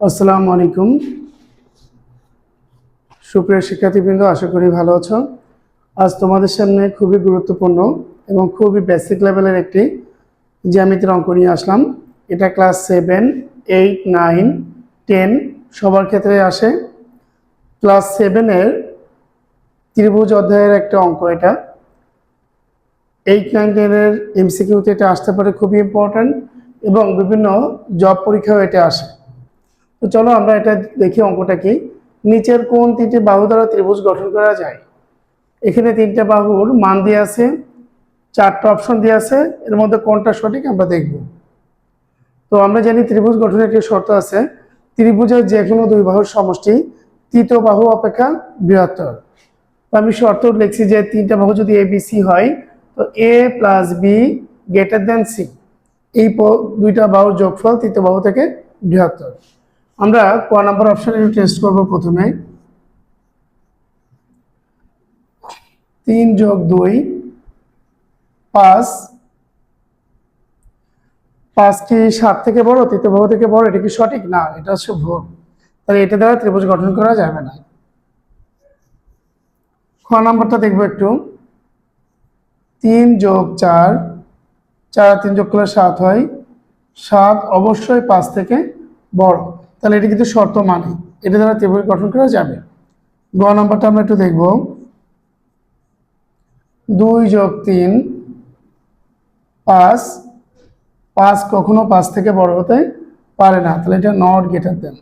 আসসালামু আলাইকুম। সুপ্রিয় শিক্ষার্থীবৃন্দ, আশা করি ভালো আছো। আজ তোমাদের সামনে খুবই গুরুত্বপূর্ণ এবং খুবই বেসিক লেভেলের একটি জ্যামিতির অঙ্ক নিয়ে আসলাম। এটা ক্লাস 7, 8, 9, 10 সবার ক্ষেত্রে আসে। ক্লাস 7-এর ত্রিভুজ অধ্যায়ের একটা অঙ্ক এটা। 8, 9, 10-এর এমসিকিউতে এটা আসতে পারে, খুবই ইম্পর্ট্যান্ট, এবং বিভিন্ন জব পরীক্ষাও এটা আসে। তো চলো আমরা এটা দেখি অঙ্কটা কি। নিচের কোন তিনটি বাহু দ্বারা ত্রিভুজ গঠন করা যায়? এখানে তিনটা বাহুর মান দিয়ে আছে, চারটা অপশন দিয়ে আছে, এর মধ্যে কোনটা সঠিক আমরা দেখব। তো আমরা জানি ত্রিভুজ গঠনের একটি শর্ত আছে, ত্রিভুজের যে কোনো দুই বাহুর সমষ্টি তৃতীয় বাহু অপেক্ষা বৃহত্তর। তো আমি শর্ত লিখছি যে তিনটা বাহু যদি এ বি সি হয়, তো A plus B greater than C, এই দুইটা বাহুর যোগফল তৃতীয় বাহু থেকে বৃহত্তর। আমরা ক নাম্বার অপশনে টেস্ট করব। প্রথমে 3 যোগ 2 5, 5 কি 7 থেকে বড়, তৃতীয় বাহু থেকে বড়? এটা কি সঠিক? না, এটা হচ্ছে ভুল। তাহলে এটা দ্বারা ত্রিভুজ গঠন করা যাবে না। খ নাম্বারটা দেখবো একটু। 3 যোগ 4, 4 3 যোগ করলে 7 হয়, 7 অবশ্যই 5 থেকে বড়, তাহলে এটা কিন্তু শর্ত মানে এটা দ্বারা ত্রিভুজ গঠন করা যাবে। গ নাম্বারটা আমরা একটু দেখব। 2 যোগ 3 5, 5 কখনো 5 থেকে বড় হতে পারে না, তাহলে এটা নট গ্রেটার দেন,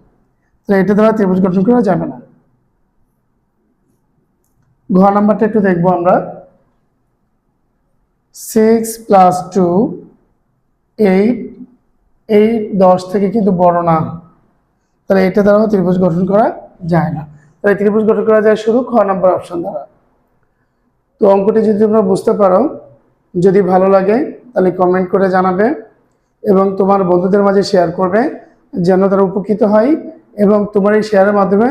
তাহলে এটা দ্বারা ত্রিভুজ গঠন করা যাবে না। ঘ নাম্বারটা একটু দেখবো আমরা। 6 প্লাস 2 8, 8 10 থেকে কিন্তু বড় না, তাহলে এটা দ্বারাও ত্রিভুজ গঠন করা যায় না। তাহলে ত্রিভুজ গঠন করা যায় শুধু খ নাম্বার অপশন দ্বারা। তো অঙ্কটি যদি তোমরা বুঝতে পারো, যদি ভালো লাগে তাহলে কমেন্ট করে জানাবে এবং তোমার বন্ধুদের মাঝে শেয়ার করবে, যেন তারা উপকৃত হয় এবং তোমার এই শেয়ারের মাধ্যমে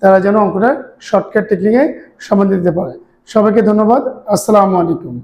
তারা যেন অঙ্কটা শর্টকাট টেকনিকে সমাধান দিতে পারে। সবাইকে ধন্যবাদ। আসসালামু আলাইকুম।